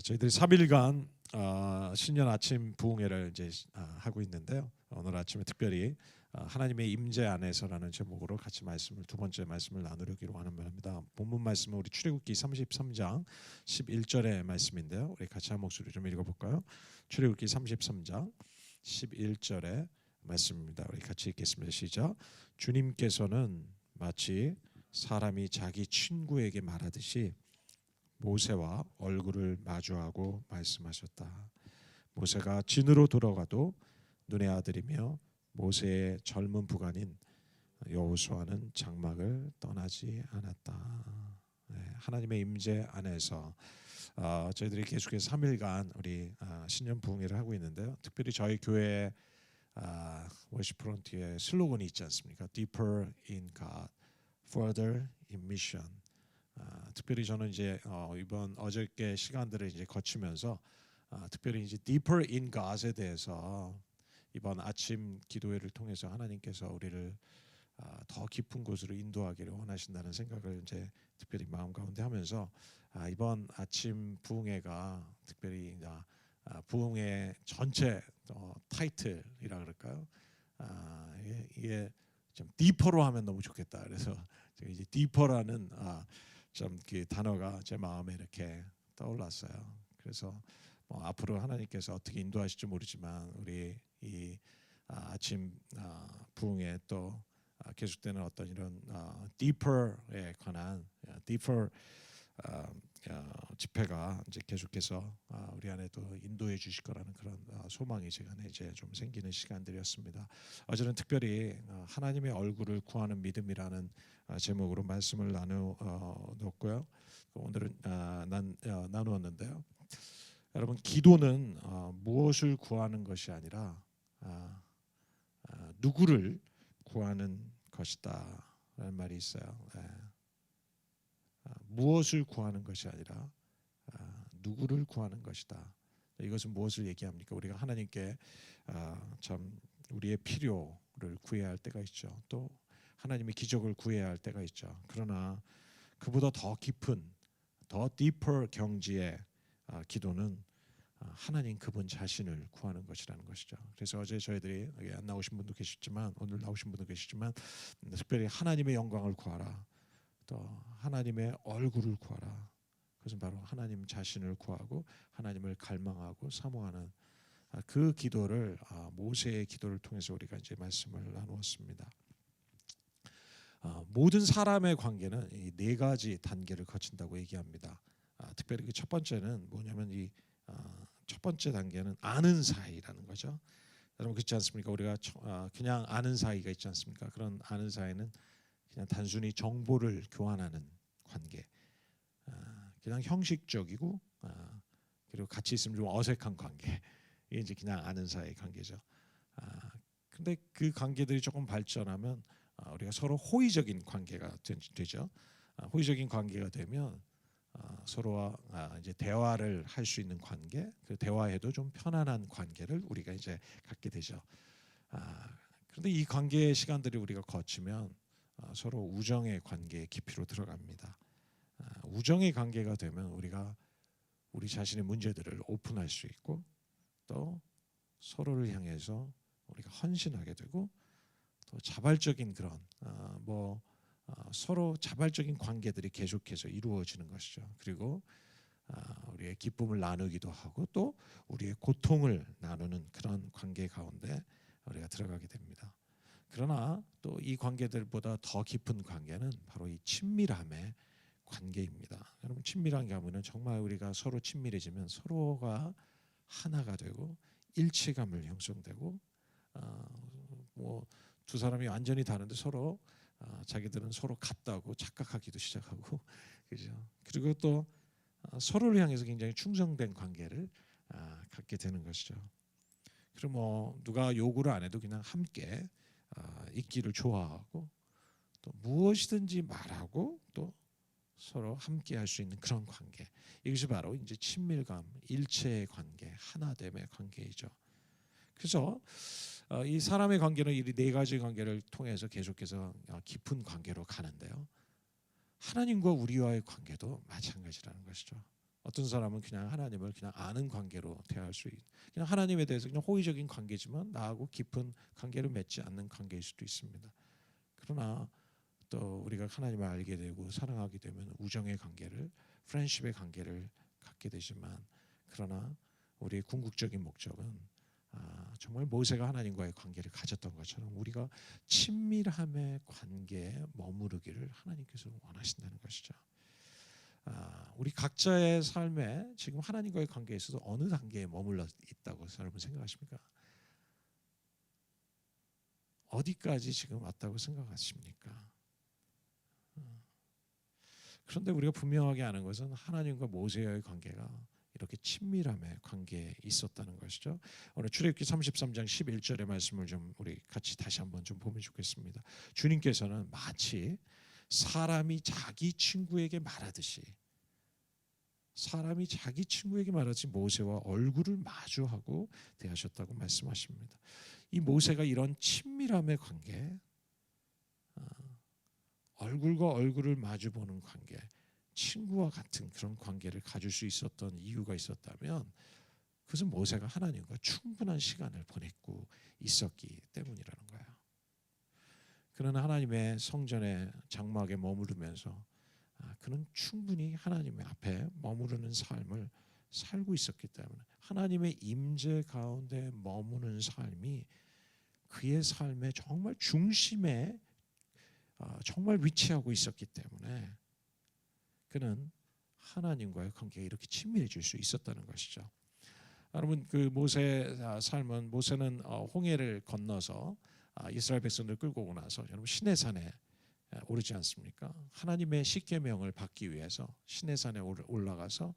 저희들이 3일간 신년 아침 부흥회를 이제 하고 있는데요. 오늘 아침에 특별히 하나님의 임재 안에서라는 제목으로 같이 두 번째 말씀을 나누려기로 하는 바랍니다. 본문 말씀은 우리 출애굽기 33장 11절의 말씀인데요. 우리 같이 한 목소리 좀 읽어볼까요? 출애굽기 33장 11절의 말씀입니다. 우리 같이 읽겠습니다. 시작. 주님께서는 마치 사람이 자기 친구에게 말하듯이 모세와 얼굴을 마주하고 말씀하셨다. 모세가 진으로 돌아가도 눈의 아들이며 모세의 젊은 부관인 여호수아는 장막을 떠나지 않았다. 하나님의 임재 안에서 저희들이 계속해서 3일간 우리 신년 부흥회를 하고 있는데요. 특별히 저희 교회 워십 프론티의 슬로건이 있지 않습니까? Deeper in God, Further in Mission. 특별히 저는 이제 이번 어저께 시간들을 이제 거치면서 특별히 이제 Deeper in God에 대해서 이번 아침 기도회를 통해서 하나님께서 우리를 더 깊은 곳으로 인도하기를 원하신다는 생각을 이제 특별히 마음 가운데 하면서 이번 아침 부흥회가 특별히 부흥회 전체 타이틀이라 그럴까요? 이게 좀 디퍼로 하면 너무 좋겠다. 그래서 이제 디퍼라는 좀 그 단어가 제 마음에 이렇게 떠올랐어요. 그래서 앞으로 하나님께서 어떻게 인도하실지 모르지만 우리 이 아침 부흥회 또 계속되는 어떤 이런 deeper에 관한 deeper 집회가 이제 계속해서 우리 안에도 인도해 주실 거라는 그런 소망이 제 안에 이제 좀 생기는 시간들이었습니다. 어제는 특별히 하나님의 얼굴을 구하는 믿음이라는 제목으로 말씀을 나누었고요. 오늘은 나누었는데요. 여러분, 기도는 무엇을 구하는 것이 아니라 누구를 구하는 것이다라는 말이 있어요. 무엇을 구하는 것이 아니라 누구를 구하는 것이다. 이것은 무엇을 얘기합니까? 우리가 하나님께 참 우리의 필요를 구해야 할 때가 있죠. 또 하나님의 기적을 구해야 할 때가 있죠. 그러나 그보다 더 깊은 더 deeper 경지의 기도는 하나님 그분 자신을 구하는 것이라는 것이죠. 그래서 어제 저희들이 여기 안 나오신 분도 계시지만 오늘 나오신 분도 계시지만 특별히 하나님의 영광을 구하라. 또 하나님의 얼굴을 구하라. 그것은 바로 하나님 자신을 구하고 하나님을 갈망하고 사모하는 그 기도를 모세의 기도를 통해서 우리가 이제 말씀을 나누었습니다. 모든 사람의 관계는 이 네 가지 단계를 거친다고 얘기합니다. 특별히 그 첫 번째는 뭐냐면 이 첫 번째 단계는 아는 사이라는 거죠. 여러분 그렇지 않습니까? 우리가 그냥 아는 사이가 있지 않습니까? 그런 아는 사이는 그냥 단순히 정보를 교환하는 관계, 그냥 형식적이고 그리고 같이 있으면 좀 어색한 관계. 이게 이제 그냥 아는 사이 관계죠. 근데 그 관계들이 조금 발전하면 우리가 서로 호의적인 관계가 되죠. 호의적인 관계가 되면 서로와 이제 대화를 할 수 있는 관계, 그 대화해도 좀 편안한 관계를 우리가 이제 갖게 되죠. 그런데 이 관계의 시간들이 우리가 거치면 서로 우정의 관계의 깊이로 들어갑니다. 우정의 관계가 되면 우리가 우리 자신의 문제들을 오픈할 수 있고 또 서로를 향해서 우리가 헌신하게 되고 또 자발적인 그런 서로 자발적인 관계들이 계속해서 이루어지는 것이죠. 그리고 우리의 기쁨을 나누기도 하고 또 우리의 고통을 나누는 그런 관계 가운데 우리가 들어가게 됩니다. 그러나 또 이 관계들보다 더 깊은 관계는 바로 이 친밀함의 관계입니다. 여러분 친밀한 관계는 정말 우리가 서로 친밀해지면 서로가 하나가 되고 일체감을 형성되고 두 사람이 완전히 다른데 서로 자기들은 서로 같다고 착각하기도 시작하고 그죠. 그리고 또 서로를 향해서 굉장히 충성된 관계를 갖게 되는 것이죠. 그리고 누가 요구를 안 해도 그냥 함께 있기를 좋아하고 또 무엇이든지 말하고 또 서로 함께 할 수 있는 그런 관계. 이것이 바로 이제 친밀감, 일체의 관계, 하나됨의 관계이죠. 그래서 이 사람의 관계는 이 네 가지 관계를 통해서 계속해서 깊은 관계로 가는데요. 하나님과 우리와의 관계도 마찬가지라는 것이죠. 어떤 사람은 그냥 하나님을 그냥 아는 관계로 대할 수 그냥 하나님에 대해서 그냥 호의적인 관계지만 나하고 깊은 관계를 맺지 않는 관계일 수도 있습니다. 그러나 또 우리가 하나님을 알게 되고 사랑하게 되면 우정의 관계를 프렌십의 관계를 갖게 되지만 그러나 우리의 궁극적인 목적은 정말 모세가 하나님과의 관계를 가졌던 것처럼 우리가 친밀함의 관계에 머무르기를 하나님께서 원하신다는 것이죠. 우리 각자의 삶에 지금 하나님과의 관계에 있어서 어느 단계에 머물러 있다고 여러분 생각하십니까? 어디까지 지금 왔다고 생각하십니까? 그런데 우리가 분명하게 아는 것은 하나님과 모세와의 관계가 이렇게 친밀함의 관계에 있었다는 것이죠. 오늘 출애굽기 33장 11절의 말씀을 좀 우리 같이 다시 한번 좀 보면 좋겠습니다. 주님께서는 마치 사람이 자기 친구에게 말하듯이 모세와 얼굴을 마주하고 대하셨다고 말씀하십니다. 이 모세가 이런 친밀함의 관계, 얼굴과 얼굴을 마주보는 관계, 친구와 같은 그런 관계를 가질 수 있었던 이유가 있었다면 그것은 모세가 하나님과 충분한 시간을 보냈고 있었기 때문이라는 거예요. 그는 하나님의 성전의 장막에 머무르면서 그는 충분히 하나님의 앞에 머무르는 삶을 살고 있었기 때문에 하나님의 임재 가운데 머무는 삶이 그의 삶의 정말 중심에 정말 위치하고 있었기 때문에 그는 하나님과의 관계가 이렇게 친밀해질 수 있었다는 것이죠. 여러분 그 모세의 삶은 모세는 홍해를 건너서 이스라엘 백성들 끌고 오고 나서 여러분 시내산에 오르지 않습니까? 하나님의 십계명을 받기 위해서 시내산에 올라가서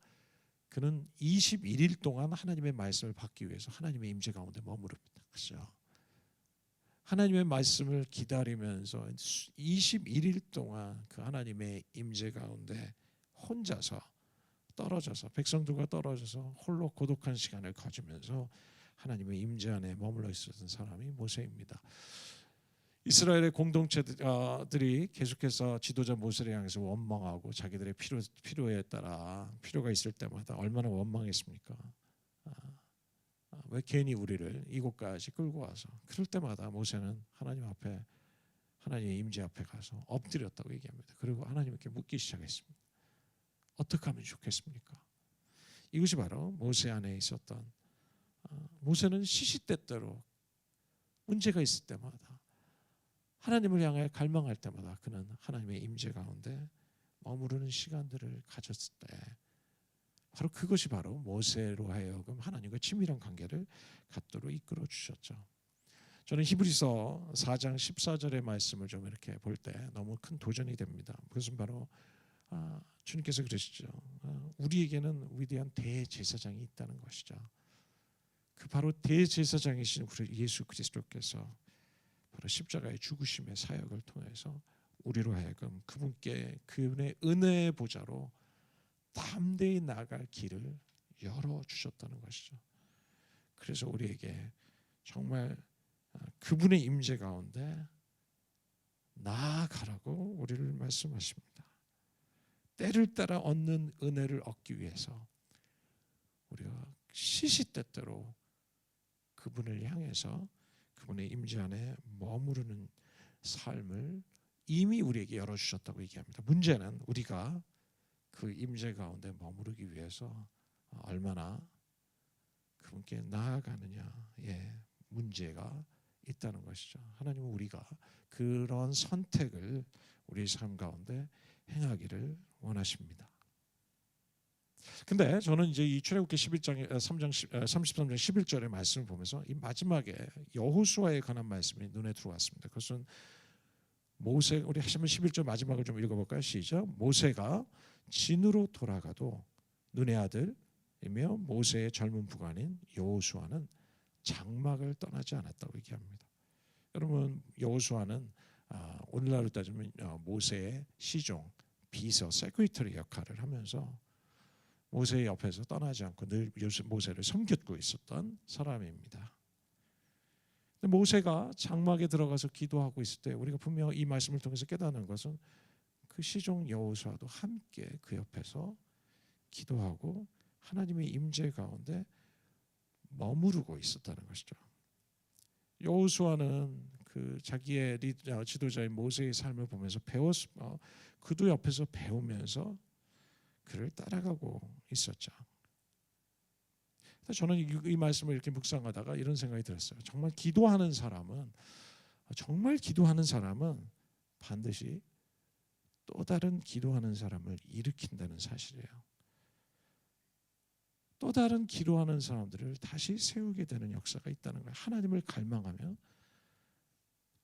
그는 21일 동안 하나님의 말씀을 받기 위해서 하나님의 임재 가운데 머무릅니다. 그렇죠? 하나님의 말씀을 기다리면서 21일 동안 그 하나님의 임재 가운데 혼자서 떨어져서 백성들과 떨어져서 홀로 고독한 시간을 가지면서 하나님의 임재 안에 머물러 있었던 사람이 모세입니다. 이스라엘의 공동체들이 계속해서 지도자 모세를 향해서 원망하고 자기들의 필요에 따라 필요가 있을 때마다 얼마나 원망했습니까? 왜 괜히 우리를 이곳까지 끌고 와서 그럴 때마다 모세는 하나님 앞에 하나님의 임재 앞에 가서 엎드렸다고 얘기합니다. 그리고 하나님께 묻기 시작했습니다. 어떻게 하면 좋겠습니까? 이것이 바로 모세 안에 있었던 모세는 시시때때로 문제가 있을 때마다 하나님을 향해 갈망할 때마다 그는 하나님의 임재 가운데 머무르는 시간들을 가졌을 때 바로 그것이 바로 모세로 하여금 하나님과 친밀한 관계를 갖도록 이끌어 주셨죠. 저는 히브리서 4장 14절의 말씀을 좀 이렇게 볼 때 너무 큰 도전이 됩니다. 그것은 바로 주님께서 그러시죠. 우리에게는 위대한 대제사장이 있다는 것이죠. 그 바로 대제사장이신 우리 예수 그리스도께서 바로 십자가의 죽으심의 사역을 통해서 우리로 하여금 그분께 그분의 은혜의 보좌로 담대히 나아갈 길을 열어주셨다는 것이죠. 그래서 우리에게 정말 그분의 임재 가운데 나아가라고 우리를 말씀하십니다. 때를 따라 얻는 은혜를 얻기 위해서 우리가 시시때때로 그분을 향해서 그분의 임재 안에 머무르는 삶을 이미 우리에게 열어주셨다고 얘기합니다. 문제는 우리가 그 임재 가운데 머무르기 위해서 얼마나 그분께 나아가느냐의 문제가 있다는 것이죠. 하나님은 우리가 그런 선택을 우리 삶 가운데 행하기를 원하십니다. 근데 저는 이제 이 출애굽기 11장 33장 11절의 말씀을 보면서 이 마지막에 여호수아에 관한 말씀이 눈에 들어왔습니다. 그것은 모세 우리 하시면 11절 마지막을 좀 읽어볼까요? 시작. 모세가 진으로 돌아가도 눈의 아들이며 모세의 젊은 부관인 여호수아는 장막을 떠나지 않았다고 얘기합니다. 여러분 여호수아는 오늘날로 따지면 모세의 시종, 비서, 세크리터리 역할을 하면서 모세의 옆에서 떠나지 않고 늘 모세를 섬겼고 있었던 사람입니다. 모세가 장막에 들어가서 기도하고 있을 때 우리가 분명 이 말씀을 통해서 깨닫는 것은 그 시종 여호수아도 함께 그 옆에서 기도하고 하나님의 임재 가운데 머무르고 있었다는 것이죠. 여호수아는 그 자기의 지도자인 모세의 삶을 보면서 그도 옆에서 배우면서 그를 따라가고 있었죠. 저는 이 말씀을 이렇게 묵상하다가 이런 생각이 들었어요. 정말 기도하는 사람은 반드시 또 다른 기도하는 사람을 일으킨다는 사실이에요. 또 다른 기도하는 사람들을 다시 세우게 되는 역사가 있다는 거예요. 하나님을 갈망하며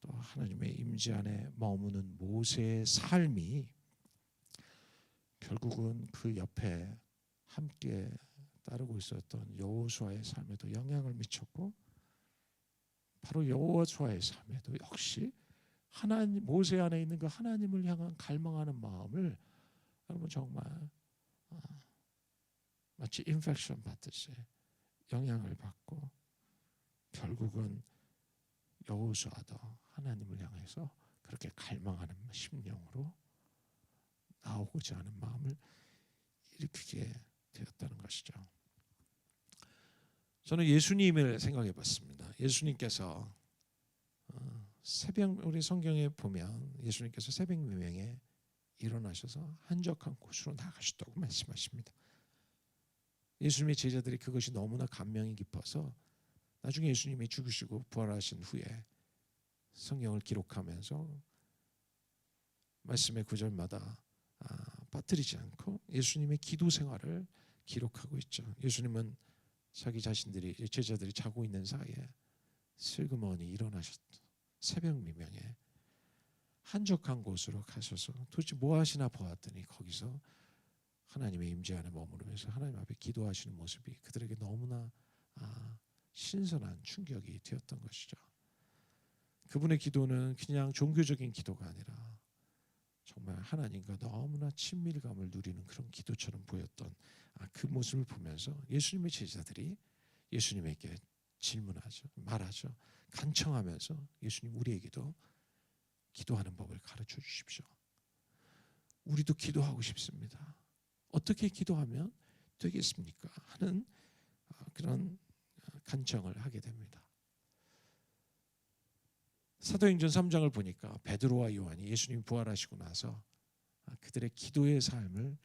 또 하나님의 임재 안에 머무는 모세의 삶이 결국은 그 옆에 함께 따르고 있었던 여호수아의 삶에도 영향을 미쳤고, 바로 여호수아의 삶에도 역시 하나님, 모세 안에 있는 그 하나님을 향한 갈망하는 마음을 여러분 정말 마치 인펙션 받듯이 영향을 받고, 결국은 여호수아도 하나님을 향해서 그렇게 갈망하는 심령으로 나오고자 하는 마음을 일으키게 되었다는 것이죠. 저는 예수님을 생각해 봤습니다. 예수님께서 우리 성경에 보면 예수님께서 새벽 미명에 일어나셔서 한적한 곳으로 나가셨다고 말씀하십니다. 예수님의 제자들이 그것이 너무나 감명이 깊어서 나중에 예수님이 죽으시고 부활하신 후에 성경을 기록하면서 말씀의 구절마다 빠뜨리지 않고 예수님의 기도 생활을 기록하고 있죠. 예수님은 자기 제자들이 자고 있는 사이에 슬그머니 일어나셨다. 새벽 미명에 한적한 곳으로 가셔서 도대체 뭐 하시나 보았더니 거기서 하나님의 임재 안에 머무르면서 하나님 앞에 기도하시는 모습이 그들에게 너무나 신선한 충격이 되었던 것이죠. 그분의 기도는 그냥 종교적인 기도가 아니라 정말 하나님과 너무나 친밀감을 누리는 그런 기도처럼 보였던 그 모습을 보면서 예수님의 제자들이 예수님에게 말하죠. 간청하면서 예수님, 우리에게도 기도하는 법을 가르쳐 주십시오. 우리도 기도하고 싶습니다. 어떻게 기도하면 되겠습니까? 하는 그런 간청을 하게 됩니다. 사도행전 3장을 보니까 베드로와 요한이 예수님이 부활하시고 나서 그들의 기도의 삶을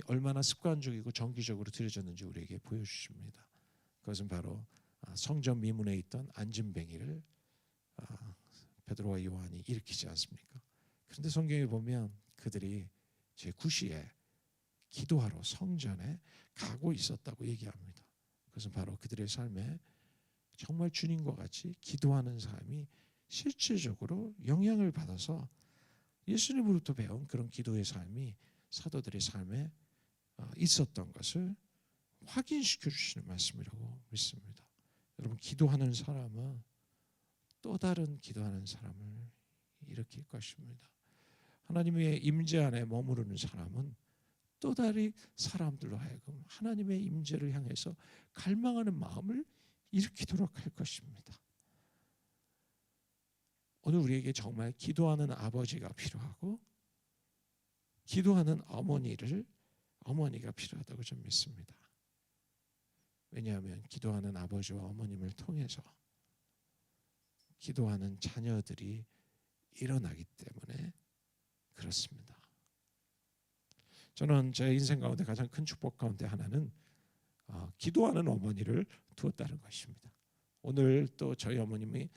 얼마나 습관적이고 정기적으로 드려졌는지 우리에게 보여주십니다. 그것은 바로 성전 미문에 있던 안진뱅이를 베드로와 요한이 일으키지 않습니까? 그런데 성경에 보면 그들이 제9시에 기도하러 성전에 가고 있었다고 얘기합니다. 그것은 바로 그들의 삶에 정말 주님과 같이 기도하는 삶이 실질적으로 영향을 받아서 예수님으로부터 배운 그런 기도의 삶이 사도들의 삶에 있었던 것을 확인시켜 주시는 말씀이라고 믿습니다. 여러분, 기도하는 사람은 또 다른 기도하는 사람을 일으킬 것입니다. 하나님의 임재 안에 머무르는 사람은 또 다른 사람들로 하여금 하나님의 임재를 향해서 갈망하는 마음을 일으키도록 할 것입니다. 오늘 우리에게 정말 기도하는 아버지가 필요하고 기도하는 어머니가 필요하다고 저는 믿습니다. 왜냐하면 기도하는 아버지와 어머님을 통해서 기도하는 자녀들이 일어나기 때문에 그렇습니다. 저는 제 인생 가운데 가장 큰 축복 가운데 하나는 기도하는 어머니를 두었다는 것입니다. 오늘 또 저희 어머님이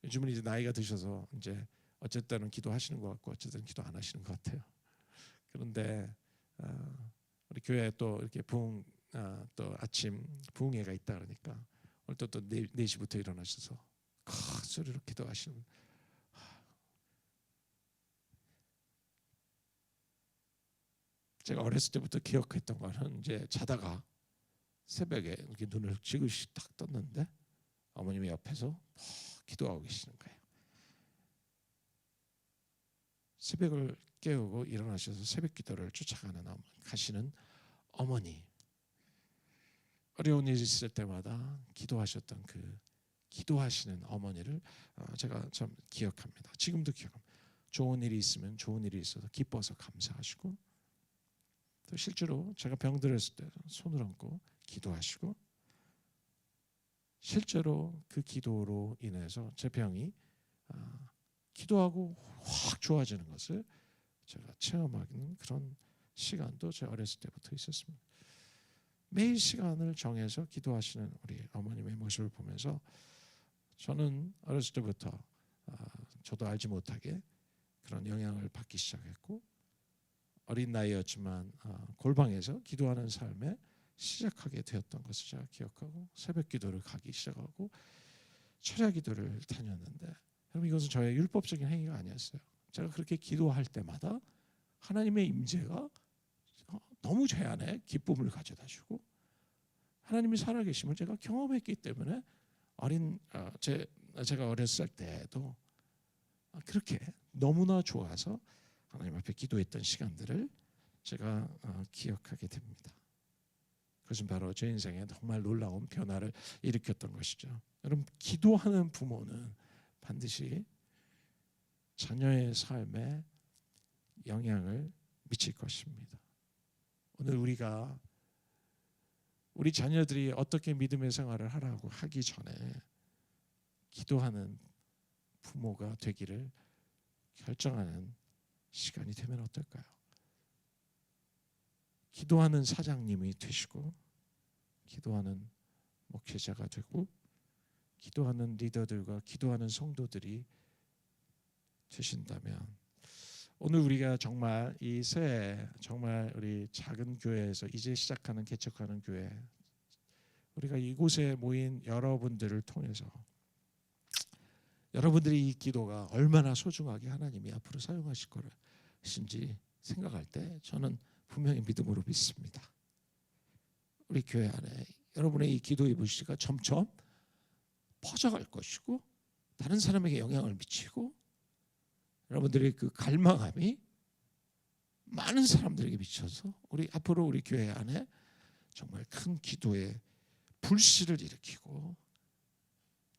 요즘은 이제 나이가 드셔서 이제 어쨌든 기도하시는 것 같고 어쨌든 기도 안 하시는 것 같아요. 그런데 우리 교회에 또 이렇게 또 아침 부흥회가 있다 그러니까 오늘 또 4시부터 일어나셔서 큰 소리로 기도하시는. 제가 어렸을 때부터 기억했던 거는 이제 자다가 새벽에 이렇게 눈을 지그시 딱 떴는데 어머님이 옆에서 기도하고 계시는 거예요. 새벽을 깨우고 일어나셔서 새벽 기도를 가시는 어머니. 어려운 일이 있을 때마다 기도하셨던 그 기도하시는 어머니를 제가 참 기억합니다. 지금도 기억합니다. 좋은 일이 있으면 좋은 일이 있어서 기뻐서 감사하시고 또 실제로 제가 병들었을 때 손을 얹고 기도하시고 실제로 그 기도로 인해서 제 병이 기도하고 확 좋아지는 것을 제가 체험하는 그런 시간도 제 어렸을 때부터 있었습니다. 매일 시간을 정해서 기도하시는 우리 어머님의 모습을 보면서 저는 어렸을 때부터 저도 알지 못하게 그런 영향을 받기 시작했고 어린 나이였지만 골방에서 기도하는 삶에 시작하게 되었던 것을 제가 기억하고 새벽 기도를 가기 시작하고 철야 기도를 다녔는데 여러분 이것은 저의 율법적인 행위가 아니었어요. 제가 그렇게 기도할 때마다 하나님의 임재가 너무 제 안에 기쁨을 가져다 주고 하나님이 살아계심을 제가 경험했기 때문에 제가 어렸을 때도 그렇게 너무나 좋아서 하나님 앞에 기도했던 시간들을 제가 기억하게 됩니다. 그것은 바로 제 인생에 정말 놀라운 변화를 일으켰던 것이죠. 여러분 기도하는 부모는 반드시 자녀의 삶에 영향을 미칠 것입니다. 오늘 우리 자녀들이 어떻게 믿음의 생활을 하라고 하기 전에 기도하는 부모가 되기를 결정하는 시간이 되면 어떨까요? 기도하는 사장님이 되시고 기도하는 목회자가 되고 기도하는 리더들과 기도하는 성도들이 되신다면 오늘 우리가 정말 이 새해 정말 우리 작은 교회에서 이제 시작하는 개척하는 교회 우리가 이곳에 모인 여러분들을 통해서 여러분들이 이 기도가 얼마나 소중하게 하나님이 앞으로 사용하실 것인지 생각할 때 저는 분명히 믿음으로 믿습니다. 우리 교회 안에 여러분의 이 기도의 불씨가 점점 퍼져갈 것이고 다른 사람에게 영향을 미치고 여러분들의 그 갈망함이 많은 사람들에게 미쳐서 앞으로 우리 교회 안에 정말 큰 기도의 불씨를 일으키고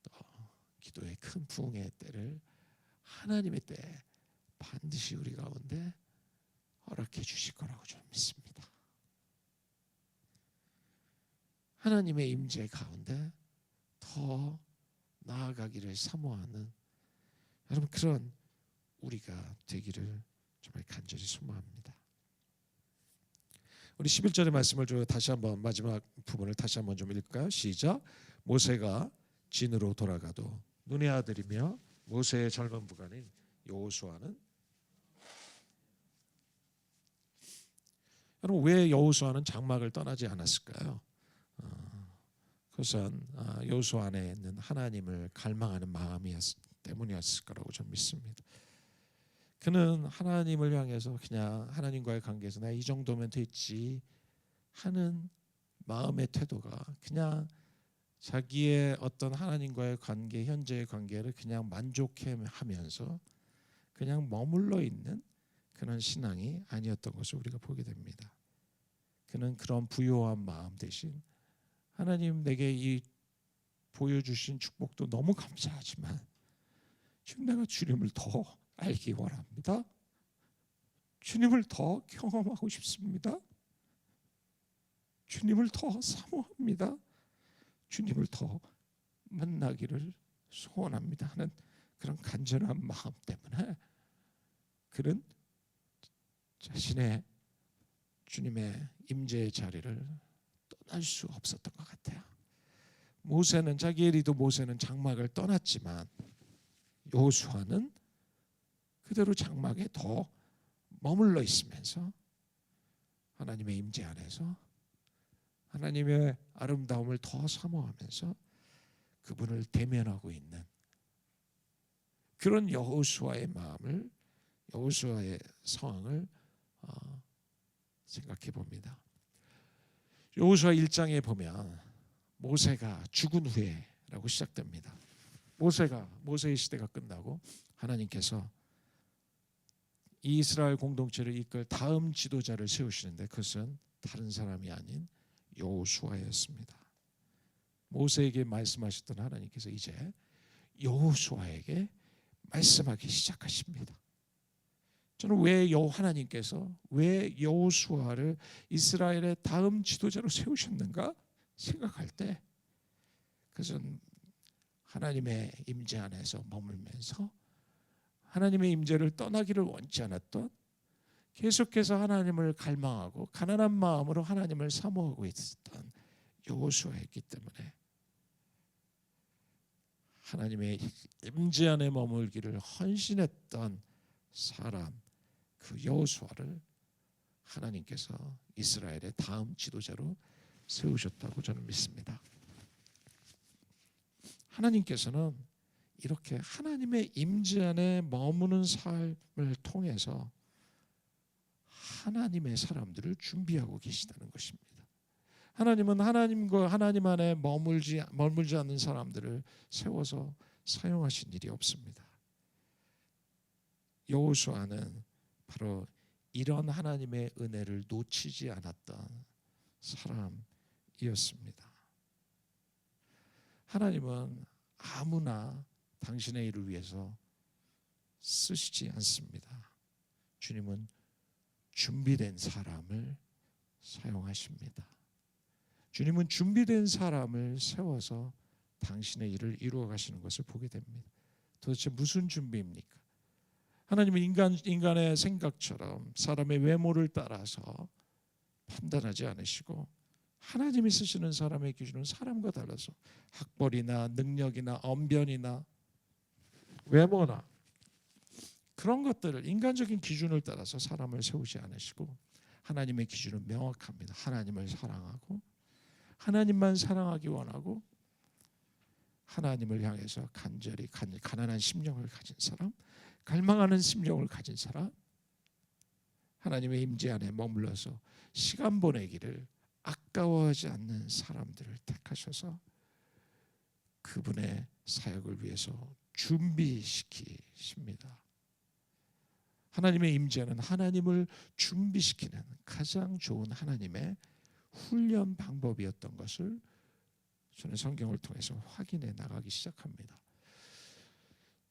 또 기도의 큰 부흥의 때를 하나님의 때에 반드시 우리 가운데 허락해 주실 거라고 저는 믿습니다. 하나님의 임재 가운데 더 나아가기를 사모하는 여러분 그런 우리가 되기를 정말 간절히 소망합니다. 우리 11절의 말씀을 다시 한번 마지막 부분을 다시 한번 좀 읽을까요? 시작. 모세가 진으로 돌아가도 눈의 아들이며 모세의 젊은 부관인 여호수아는 여러분 왜 여호수아는 장막을 떠나지 않았을까요? 그것은 여호수아 안에 있는 하나님을 갈망하는 마음이었기 때문이었을 거라고 저는 믿습니다. 그는 하나님을 향해서 그냥 하나님과의 관계에서 내가 이 정도면 됐지 하는 마음의 태도가 그냥 자기의 어떤 하나님과의 관계, 현재의 관계를 그냥 만족해하면서 그냥 머물러 있는 그런 신앙이 아니었던 것을 우리가 보게 됩니다. 그는 그런 부요한 마음 대신 하나님 내게 이 보여주신 축복도 너무 감사하지만 지금 내가 주님을 더 알기 원합니다. 주님을 더 경험하고 싶습니다. 주님을 더 사모합니다. 주님을 더 만나기를 소원합니다 하는 그런 간절한 마음 때문에 그는 자신의 주님의 임재의 자리를 떠날 수 없었던 것 같아요. 자기의 리더 모세는 장막을 떠났지만 여호수아는 그대로 장막에 더 머물러 있으면서 하나님의 임재 안에서 하나님의 아름다움을 더 사모하면서 그분을 대면하고 있는 그런 여호수아의 마음을 여호수아의 상황을 생각해 봅니다. 여호수아 1장에 보면 모세가 죽은 후에라고 시작됩니다. 모세의 시대가 끝나고 하나님께서 이 이스라엘 공동체를 이끌 다음 지도자를 세우시는데 그것은 다른 사람이 아닌 여호수아였습니다. 모세에게 말씀하셨던 하나님께서 이제 여호수아에게 말씀하기 시작하십니다. 저는 하나님께서 왜 여호수아를 이스라엘의 다음 지도자로 세우셨는가 생각할 때, 그것은 하나님의 임재 안에서 머물면서 하나님의 임재를 떠나기를 원치 않았던, 계속해서 하나님을 갈망하고 가난한 마음으로 하나님을 사모하고 있었던 여호수아였기 때문에 하나님의 임재 안에 머물기를 헌신했던 사람, 그 여호수아를 하나님께서 이스라엘의 다음 지도자로 세우셨다고 저는 믿습니다. 하나님께서는 이렇게 하나님의 임재 안에 머무는 삶을 통해서 하나님의 사람들을 준비하고 계시다는 것입니다. 하나님은 하나님 안에 머물지 않는 사람들을 세워서 사용하신 일이 없습니다. 여호수아는 바로 이런 하나님의 은혜를 놓치지 않았던 사람이었습니다. 하나님은 아무나 당신의 일을 위해서 쓰시지 않습니다. 주님은 준비된 사람을 사용하십니다. 주님은 준비된 사람을 세워서 당신의 일을 이루어 가시는 것을 보게 됩니다. 도대체 무슨 준비입니까? 하나님은 인간의 생각처럼 사람의 외모를 따라서 판단하지 않으시고, 하나님이 쓰시는 사람의 기준은 사람과 달라서 학벌이나 능력이나 언변이나 외모나 그런 것들을, 인간적인 기준을 따라서 사람을 세우지 않으시고, 하나님의 기준은 명확합니다. 하나님을 사랑하고 하나님만 사랑하기 원하고 하나님을 향해서 간절히 가난한 심령을 가진 사람, 갈망하는 심령을 가진 사람, 하나님의 임재 안에 머물러서 시간 보내기를 아까워하지 않는 사람들을 택하셔서 그분의 사역을 위해서 준비시키십니다. 하나님의 임재는 하나님을 준비시키는 가장 좋은 하나님의 훈련 방법이었던 것을 저는 성경을 통해서 확인해 나가기 시작합니다.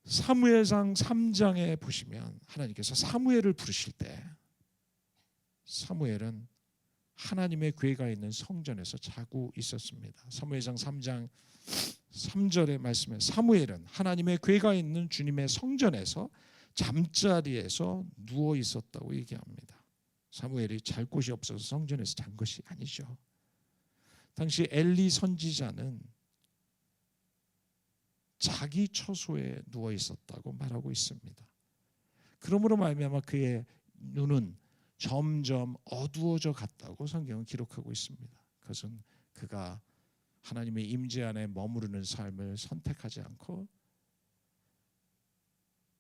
사무엘상 3장에 보시면 하나님께서 사무엘을 부르실 때, 사무엘은 하나님의 궤가 있는 성전에서 자고 있었습니다. 사무엘상 3장 3절의 말씀에 사무엘은 하나님의 궤가 있는 주님의 성전에서 잠자리에서 누워 있었다고 얘기합니다. 사무엘이 잘 곳이 없어서 성전에서 잔 것이 아니죠. 당시 엘리 선지자는 자기 처소에 누워 있었다고 말하고 있습니다. 그러므로 말미암아 그의 눈은 점점 어두워져 갔다고 성경은 기록하고 있습니다. 그것은 그가 하나님의 임재 안에 머무르는 삶을 선택하지 않고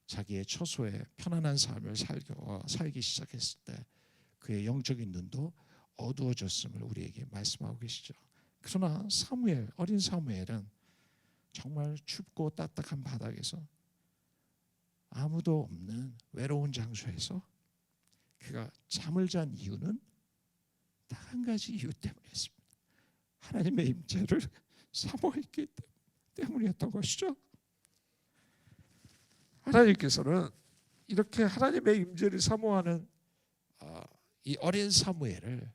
자기의 처소에 편안한 삶을 살기 시작했을 때 그의 영적인 눈도 어두워졌음을 우리에게 말씀하고 계시죠. 그러나 어린 사무엘은 정말 춥고 딱딱한 바닥에서 아무도 없는 외로운 장소에서 그가 잠을 잔 이유는 딱 한 가지 이유 때문이었습니다. 하나님의 임재를 사모했기 때문이었던 것이죠. 하나님께서는 이렇게 하나님의 임재를 사모하는 이 어린 사무엘을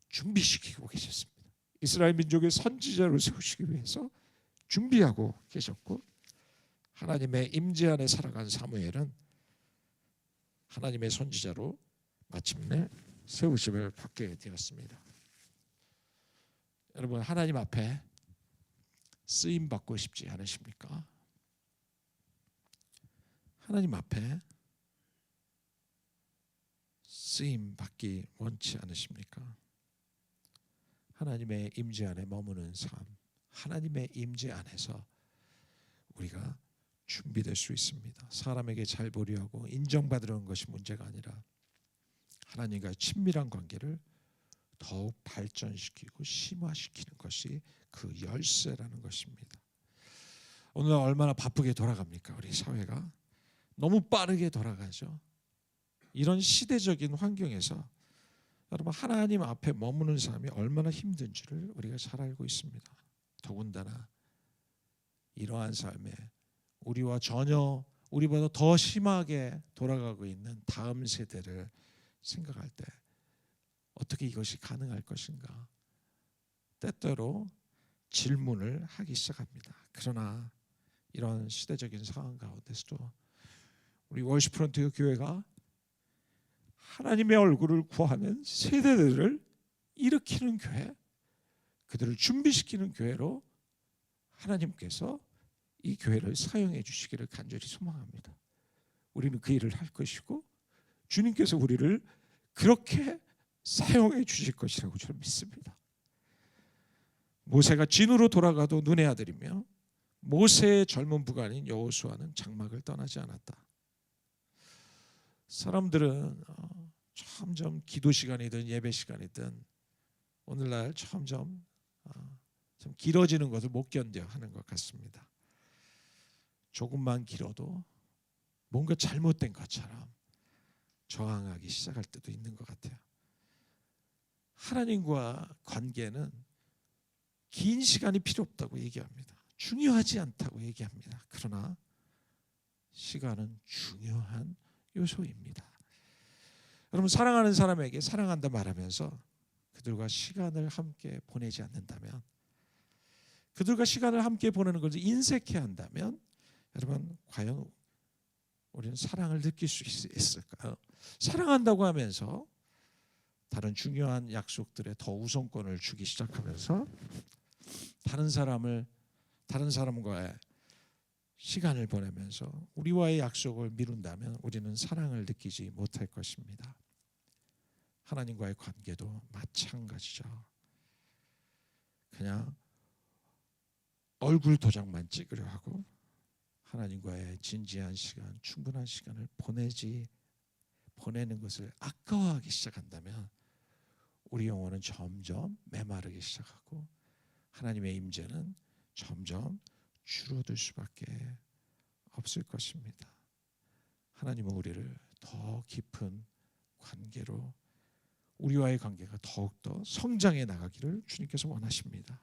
준비시키고 계셨습니다. 이스라엘 민족의 선지자로 세우시기 위해서 준비하고 계셨고, 하나님의 임재 안에 살아간 사무엘은 하나님의 선지자로 마침내 세우심을 받게 되었습니다. 여러분, 하나님 앞에 쓰임 받고 싶지 않으십니까? 하나님 앞에 쓰임 받기 원치 않으십니까? 하나님의 임재 안에 머무는 삶, 하나님의 임재 안에서 우리가 준비될 수 있습니다. 사람에게 잘 보이려고 인정받으려는 것이 문제가 아니라 하나님과의 친밀한 관계를 더욱 발전시키고 심화시키는 것이 그 열쇠라는 것입니다. 오늘 얼마나 바쁘게 돌아갑니까? 우리 사회가 너무 빠르게 돌아가죠. 이런 시대적인 환경에서 여러분, 하나님 앞에 머무는 삶이 얼마나 힘든지를 우리가 잘 알고 있습니다. 더군다나 이러한 삶에 우리와 전혀 우리보다 더 심하게 돌아가고 있는 다음 세대를 생각할 때 어떻게 이것이 가능할 것인가? 때때로 질문을 하기 시작합니다. 그러나 이런 시대적인 상황 가운데서도 우리 월시프런트 교회가 하나님의 얼굴을 구하는 세대들을 일으키는 교회, 그들을 준비시키는 교회로 하나님께서 이 교회를 사용해 주시기를 간절히 소망합니다. 우리는 그 일을 할 것이고 주님께서 우리를 그렇게 사용해 주실 것이라고 저는 믿습니다. 모세가 진으로 돌아가도 눈의 아들이며 모세의 젊은 부가 아닌 여호수아는 장막을 떠나지 않았다. 사람들은 점점 기도 시간이든 예배 시간이든 오늘날 점점 좀 길어지는 것을 못 견뎌 하는 것 같습니다. 조금만 길어도 뭔가 잘못된 것처럼 저항하기 시작할 때도 있는 것 같아요. 하나님과 관계는 긴 시간이 필요 없다고 얘기합니다. 중요하지 않다고 얘기합니다. 그러나 시간은 중요한 요소입니다. 여러분, 사랑하는 사람에게 사랑한다 말하면서 그들과 시간을 함께 보내지 않는다면, 그들과 시간을 함께 보내는 것을 인색해 한다면 여러분, 과연 우리는 사랑을 느낄 수 있을까요? 사랑한다고 하면서 다른 중요한 약속들에 더 우선권을 주기 시작하면서 다른 사람과의 시간을 보내면서 우리와의 약속을 미룬다면 우리는 사랑을 느끼지 못할 것입니다. 하나님과의 관계도 마찬가지죠. 그냥 얼굴 도장만 찍으려 하고 하나님과의 진지한 시간, 충분한 시간을 보내는 것을 아까워하기 시작한다면 우리 영혼은 점점 메마르기 시작하고 하나님의 임재는 점점 줄어들 수밖에 없을 것입니다. 하나님은 우리를 더 깊은 관계로, 우리와의 관계가 더욱더 성장해 나가기를 주님께서 원하십니다.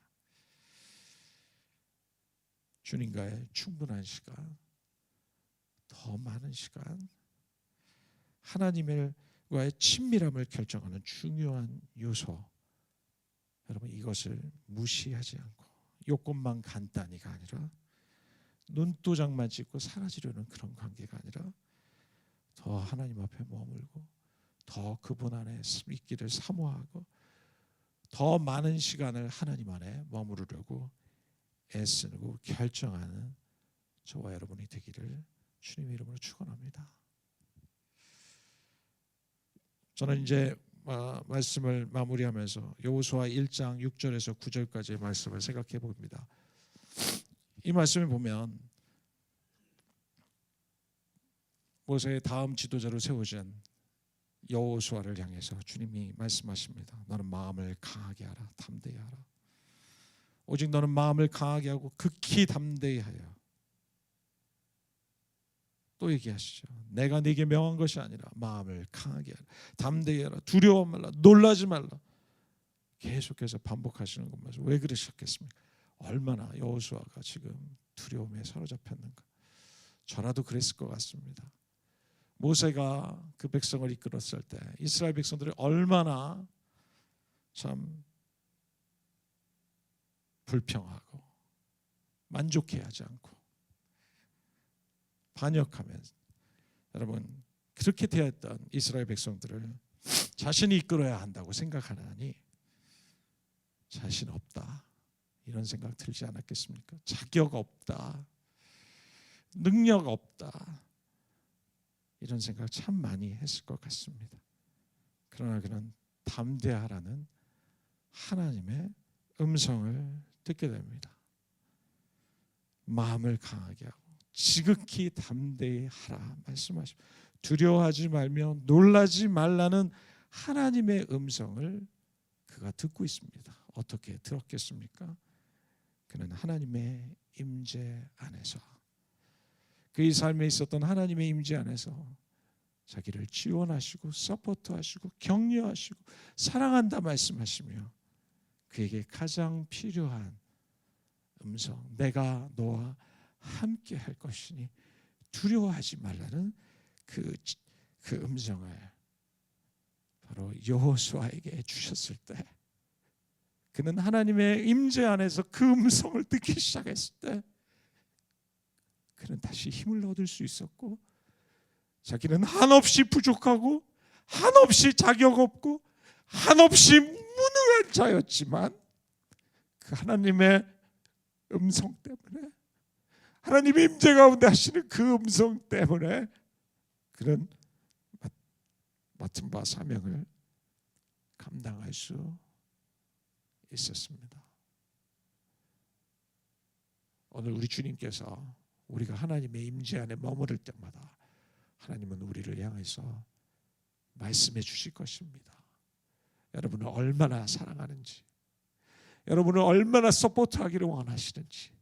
주님과의 충분한 시간, 더 많은 시간, 하나님과의 친밀함을 결정하는 중요한 요소, 여러분, 이것을 무시하지 않고 요것만 간단히가 아니라 눈도장만 찍고 사라지려는 그런 관계가 아니라 더 하나님 앞에 머물고 더 그분 안에 있기를 사모하고 더 많은 시간을 하나님 안에 머무르려고 애쓰고 결정하는 저와 여러분이 되기를 주님의 이름으로 축원합니다. 저는 이제 말씀을 마무리하면서 여호수아 1장 6절에서 9절까지의 말씀을 생각해 봅니다. 이 말씀을 보면 모세의 다음 지도자로 세워진 여호수아를 향해서 주님이 말씀하십니다. 너는 마음을 강하게 하라, 담대히 하라. 오직 너는 마음을 강하게 하고 극히 담대히 하여. 또 얘기하시죠. 내가 네게 명한 것이 아니라 마음을 강하게 하라, 담대히 하라, 두려워 말라, 놀라지 말라. 계속해서 반복하시는 것마저 왜 그러셨겠습니까? 얼마나 여호수아가 지금 두려움에 사로잡혔는가. 저라도 그랬을 것 같습니다. 모세가 그 백성을 이끌었을 때 이스라엘 백성들이 얼마나 참 불평하고 만족해하지 않고 반역하면서, 여러분, 그렇게 되었던 이스라엘 백성들을 자신이 이끌어야 한다고 생각하니 자신 없다 이런 생각 들지 않았겠습니까? 자격 없다, 능력 없다, 이런 생각 참 많이 했을 것 같습니다. 그러나 그는 담대하라는 하나님의 음성을 듣게 됩니다. 마음을 강하게 하고 지극히 담대히 하라 말씀하십니다. 두려워하지 말며 놀라지 말라는 하나님의 음성을 그가 듣고 있습니다. 어떻게 들었겠습니까? 그는 하나님의 임재 안에서, 그의 삶에 있었던 하나님의 임재 안에서 자기를 지원하시고 서포트하시고 격려하시고 사랑한다 말씀하시며 그에게 가장 필요한 음성, 내가 너와 함께 할 것이니 두려워하지 말라는 그 음성을 바로 여호수아에게 주셨을 때, 그는 하나님의 임재 안에서 그 음성을 듣기 시작했을 때 그는 다시 힘을 얻을 수 있었고, 자기는 한없이 부족하고 한없이 자격 없고 한없이 무능한 자였지만 그 하나님의 음성 때문에, 하나님의 임재 가운데 하시는 그 음성 때문에 그는 맡은 바 사명을 감당할 수 있었습니다. 오늘 우리 주님께서 우리가 하나님의 임재 안에 머무를 때마다 하나님은 우리를 향해서 말씀해 주실 것입니다. 여러분을 얼마나 사랑하는지, 여러분을 얼마나 서포트하기를 원하시는지,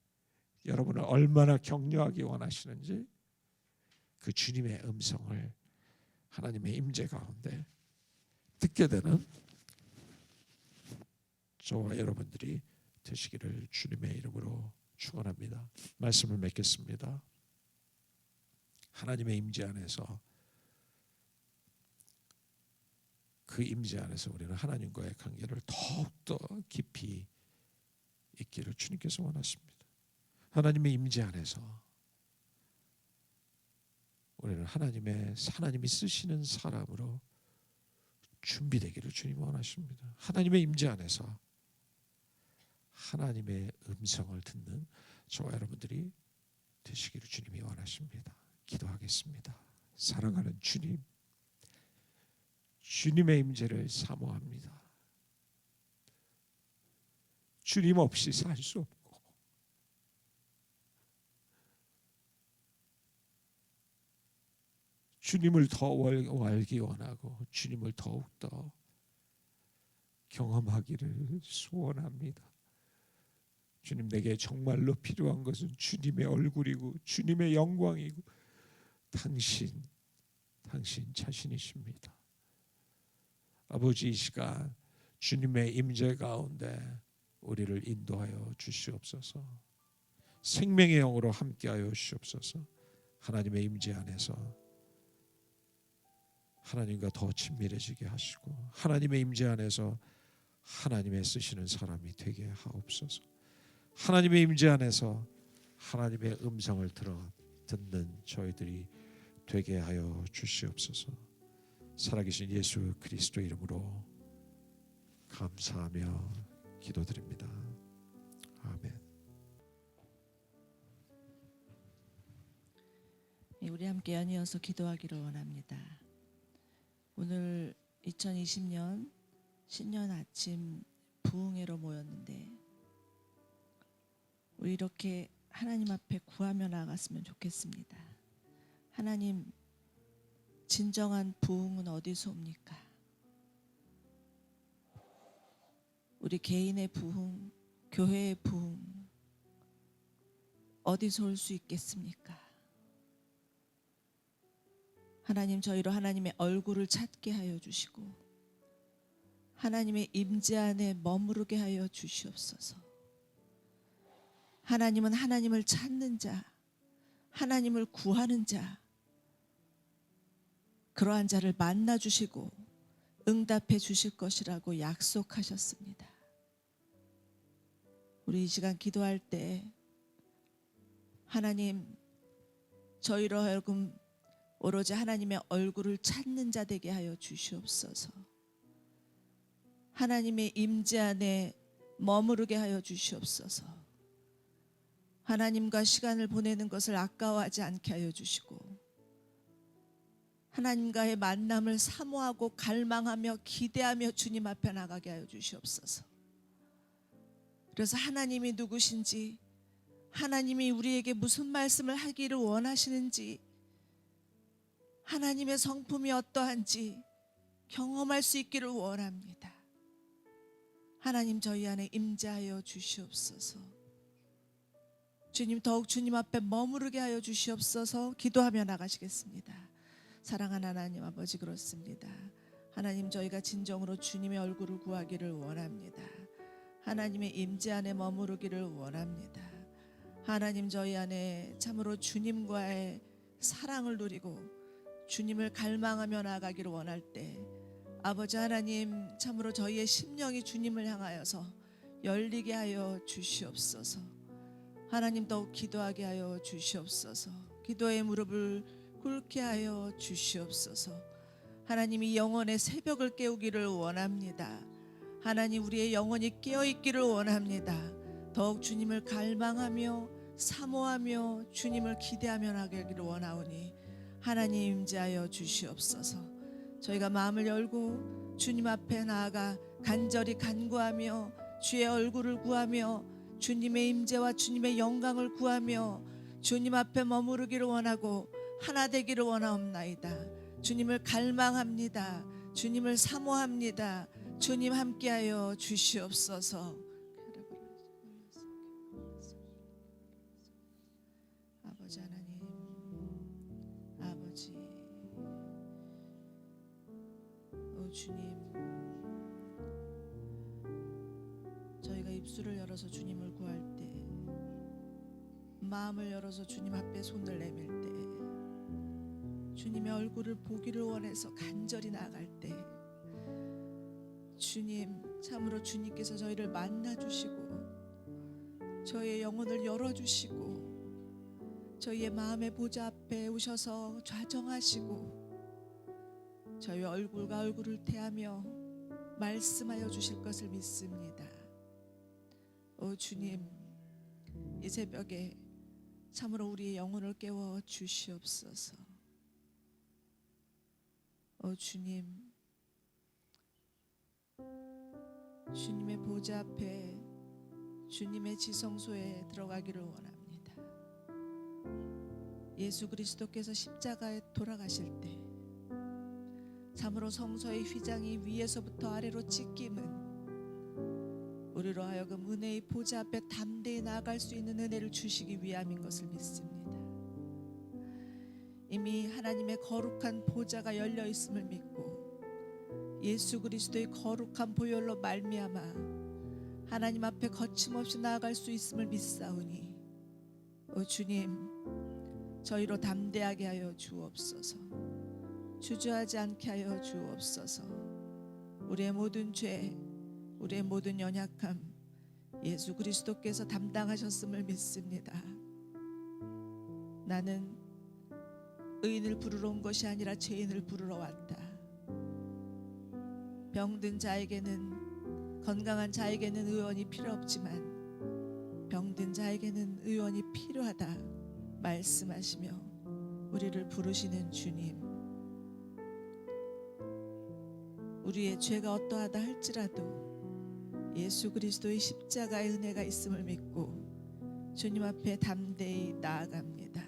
여러분을 얼마나 격려하기 원하시는지, 그 주님의 음성을 하나님의 임재 가운데 듣게 되는 저와 여러분들이 되시기를 주님의 이름으로 축원합니다. 말씀을 맺겠습니다. 하나님의 임재 안에서, 그 임재 안에서 우리는 하나님과의 관계를 더욱더 깊이 있기를 주님께서 원하십니다. 하나님의 임재 안에서 우리는 하나님이 쓰시는 사람으로 준비되기를 주님 원하십니다. 하나님의 임재 안에서 하나님의 음성을 듣는 저와 여러분들이 되시기를 주님이 원하십니다. 기도하겠습니다. 사랑하는 주님, 주님의 임재를 사모합니다. 주님 없이 살 수 없고, 주님을 더 알기 원하고 주님을 더욱더 경험하기를 소원합니다. 주님, 내게 정말로 필요한 것은 주님의 얼굴이고 주님의 영광이고 당신 자신이십니다. 아버지, 이 시간 주님의 임재 가운데 우리를 인도하여 주시옵소서. 생명의 영으로 함께하여 주시옵소서. 하나님의 임재 안에서 하나님과 더 친밀해지게 하시고, 하나님의 임재 안에서 하나님의 쓰시는 사람이 되게 하옵소서. 하나님의 임재 안에서 하나님의 음성을 듣는 저희들이 되게 하여 주시옵소서. 살아계신 예수 그리스도 이름으로 감사하며 기도드립니다. 아멘. 우리 함께 연이어서 기도하기를 원합니다. 오늘 2020년 신년 아침 부흥회로 모였는데, 우리 이렇게 하나님 앞에 구하며 나아갔으면 좋겠습니다. 하나님, 진정한 부흥은 어디서 옵니까? 우리 개인의 부흥, 교회의 부흥, 어디서 올 수 있겠습니까? 하나님, 저희로 하나님의 얼굴을 찾게 하여 주시고 하나님의 임재 안에 머무르게 하여 주시옵소서. 하나님은 하나님을 찾는 자, 하나님을 구하는 자, 그러한 자를 만나 주시고 응답해 주실 것이라고 약속하셨습니다. 우리 이 시간 기도할 때 하나님, 저희로 하여금 오로지 하나님의 얼굴을 찾는 자 되게 하여 주시옵소서. 하나님의 임재 안에 머무르게 하여 주시옵소서. 하나님과 시간을 보내는 것을 아까워하지 않게 하여 주시고, 하나님과의 만남을 사모하고 갈망하며 기대하며 주님 앞에 나가게 하여 주시옵소서. 그래서 하나님이 누구신지, 하나님이 우리에게 무슨 말씀을 하기를 원하시는지, 하나님의 성품이 어떠한지 경험할 수 있기를 원합니다. 하나님, 저희 안에 임재하여 주시옵소서. 주님, 더욱 주님 앞에 머무르게 하여 주시옵소서. 기도하며 나가시겠습니다. 사랑하는 하나님 아버지, 그렇습니다. 하나님, 저희가 진정으로 주님의 얼굴을 구하기를 원합니다. 하나님의 임재 안에 머무르기를 원합니다. 하나님, 저희 안에 참으로 주님과의 사랑을 누리고 주님을 갈망하며 나아가기를 원할 때 아버지 하나님 참으로 저희의 심령이 주님을 향하여서 열리게 하여 주시옵소서. 하나님 더욱 기도하게 하여 주시옵소서. 기도의 무릎을 꿇게 하여 주시옵소서. 하나님이 영혼의 새벽을 깨우기를 원합니다. 하나님 우리의 영혼이 깨어있기를 원합니다. 더욱 주님을 갈망하며 사모하며 주님을 기대하며 나가기를 원하오니 하나님 임재하여 주시옵소서. 저희가 마음을 열고 주님 앞에 나아가 간절히 간구하며 주의 얼굴을 구하며 주님의 임재와 주님의 영광을 구하며 주님 앞에 머무르기를 원하고 하나 되기를 원하옵나이다. 주님을 갈망합니다. 주님을 사모합니다. 주님 함께하여 주시옵소서. 아버지 하나님, 아버지, 오 주님, 저희가 입술을 열어서 주님을 구할 때, 마음을 열어서 주님 앞에 손을 내밀 때, 주님의 얼굴을 보기를 원해서 간절히 나아갈 때, 주님 참으로 주님께서 저희를 만나 주시고 저희의 영혼을 열어 주시고 저희의 마음의 보좌 앞에 오셔서 좌정하시고 저희 얼굴과 얼굴을 대하며 말씀하여 주실 것을 믿습니다. 오 주님, 이 새벽에 참으로 우리의 영혼을 깨워 주시옵소서. 오 주님, 주님의 보좌 앞에 주님의 지성소에 들어가기를 원합니다. 예수 그리스도께서 십자가에 돌아가실 때 참으로 성소의 휘장이 위에서부터 아래로 찢김은 우리로 하여금 은혜의 보좌 앞에 담대히 나아갈 수 있는 은혜를 주시기 위함인 것을 믿습니다. 이미 하나님의 거룩한 보좌가 열려 있음을 믿고 예수 그리스도의 거룩한 보혈로 말미암아 하나님 앞에 거침없이 나아갈 수 있음을 믿사오니 오 주님, 저희로 담대하게 하여 주옵소서. 주저하지 않게 하여 주옵소서. 우리의 모든 죄, 우리의 모든 연약함 예수 그리스도께서 담당하셨음을 믿습니다. 나는 의인을 부르러 온 것이 아니라 죄인을 부르러 왔다. 병든 자에게는, 건강한 자에게는 의원이 필요 없지만 병든 자에게는 의원이 필요하다 말씀하시며 우리를 부르시는 주님, 우리의 죄가 어떠하다 할지라도 예수 그리스도의 십자가의 은혜가 있음을 믿고 주님 앞에 담대히 나아갑니다.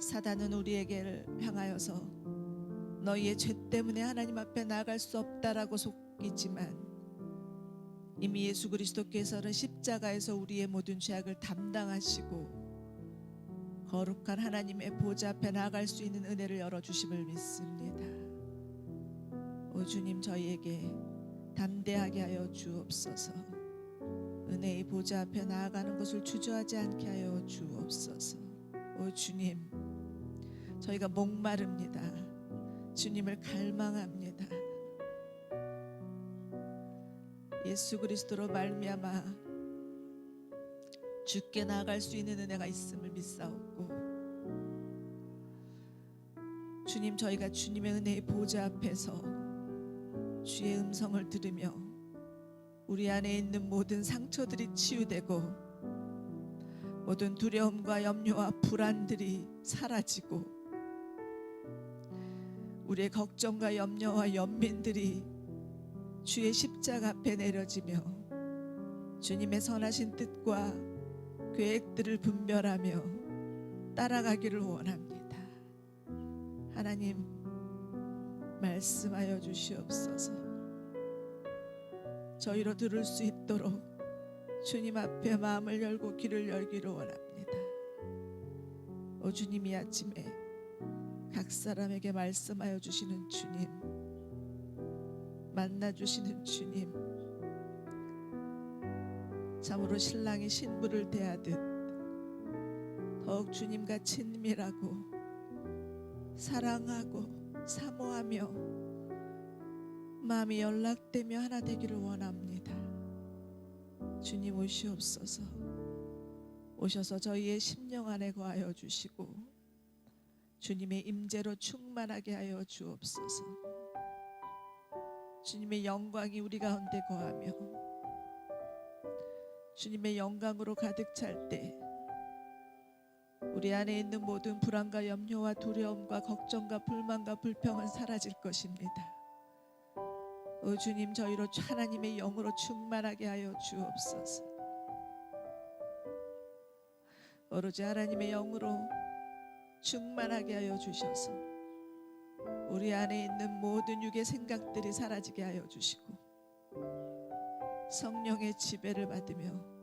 사단은 우리에게 향하여서 너희의 죄 때문에 하나님 앞에 나아갈 수 없다라고 속이지만 이미 예수 그리스도께서는 십자가에서 우리의 모든 죄악을 담당하시고 거룩한 하나님의 보좌 앞에 나아갈 수 있는 은혜를 열어주심을 믿습니다. 오 주님, 저희에게 담대하게 하여 주옵소서. 은혜의 보좌 앞에 나아가는 것을 주저하지 않게 하여 주옵소서. 오 주님, 저희가 목마릅니다. 주님을 갈망합니다. 예수 그리스도로 말미암아 주께 나아갈 수 있는 은혜가 있음을 믿사옵고 주님, 저희가 주님의 은혜의 보좌 앞에서 주의 음성을 들으며 우리 안에 있는 모든 상처들이 치유되고 모든 두려움과 염려와 불안들이 사라지고 우리의 걱정과 염려와 연민들이 주의 십자가 앞에 내려지며 주님의 선하신 뜻과 계획들을 분별하며 따라가기를 원합니다. 하나님, 말씀하여 주시옵소서. 저희로 들을 수 있도록 주님 앞에 마음을 열고 귀를 열기를 원합니다. 오 주님, 이 아침에 각 사람에게 말씀하여 주시는 주님, 만나 주시는 주님, 참으로 신랑이 신부를 대하듯 더욱 주님과 친밀하고 사랑하고 사모하며 마음이 연락되며 하나 되기를 원합니다. 주님 오시옵소서. 오셔서 저희의 심령 안에 거하여 주시고 주님의 임재로 충만하게 하여 주옵소서. 주님의 영광이 우리 가운데 거하며 주님의 영광으로 가득 찰 때 우리 안에 있는 모든 불안과 염려와 두려움과 걱정과 불만과 불평은 사라질 것입니다. 오 주님, 저희로 하나님의 영으로 충만하게 하여 주옵소서. 오로지 하나님의 영으로 충만하게 하여 주셔서 우리 안에 있는 모든 육의 생각들이 사라지게 하여 주시고 성령의 지배를 받으며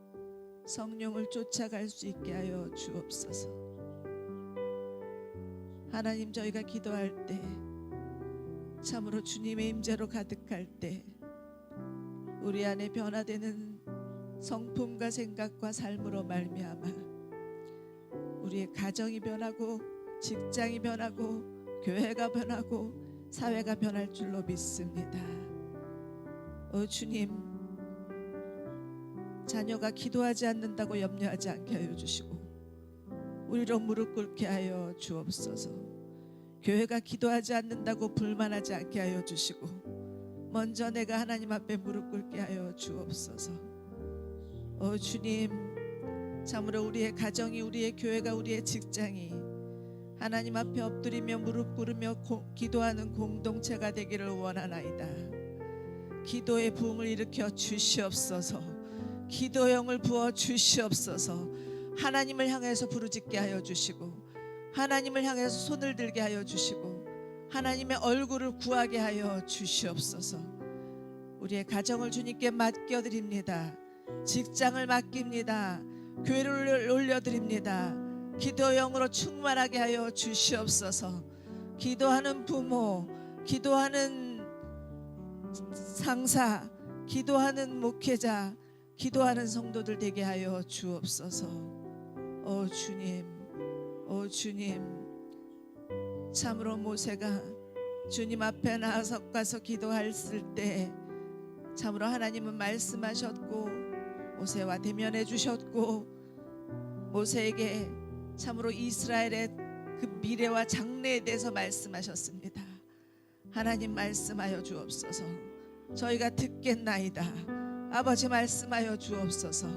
성령을 쫓아갈 수 있게 하여 주옵소서. 하나님, 저희가 기도할 때 참으로 주님의 임재로 가득할 때 우리 안에 변화되는 성품과 생각과 삶으로 말미암아 우리의 가정이 변하고 직장이 변하고 교회가 변하고 사회가 변할 줄로 믿습니다. 오 주님, 자녀가 기도하지 않는다고 염려하지 않게 하여 주시고 우리로 무릎 꿇게 하여 주옵소서. 교회가 기도하지 않는다고 불만하지 않게 하여 주시고 먼저 내가 하나님 앞에 무릎 꿇게 하여 주옵소서. 오 주님, 참으로 우리의 가정이, 우리의 교회가, 우리의 직장이 하나님 앞에 엎드리며 무릎 꿇으며 기도하는 공동체가 되기를 원하나이다. 기도의 부흥을 일으켜 주시옵소서. 기도형을 부어 주시옵소서. 하나님을 향해서 부르짖게 하여 주시고 하나님을 향해서 손을 들게 하여 주시고 하나님의 얼굴을 구하게 하여 주시옵소서. 우리의 가정을 주님께 맡겨드립니다. 직장을 맡깁니다. 교회를 올려드립니다. 기도형으로 충만하게 하여 주시옵소서. 기도하는 부모, 기도하는 상사, 기도하는 목회자, 기도하는 성도들 되게 하여 주옵소서. 오 주님, 오 주님, 참으로 모세가 주님 앞에 나아서 기도했을 때 참으로 하나님은 말씀하셨고 모세와 대면해 주셨고 모세에게 참으로 이스라엘의 그 미래와 장래에 대해서 말씀하셨습니다. 하나님 말씀하여 주옵소서. 저희가 듣겠나이다. 아버지 말씀하여 주옵소서.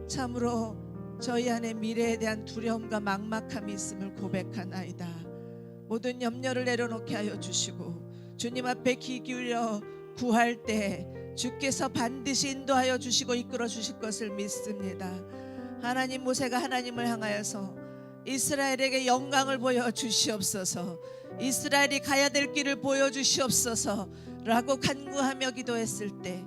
참으로 저희 안에 미래에 대한 두려움과 막막함이 있음을 고백하나이다. 모든 염려를 내려놓게 하여 주시고 주님 앞에 귀 기울여 구할 때 주께서 반드시 인도하여 주시고 이끌어 주실 것을 믿습니다. 하나님, 모세가 하나님을 향하여서 이스라엘에게 영광을 보여 주시옵소서, 이스라엘이 가야 될 길을 보여 주시옵소서 라고 간구하며 기도했을 때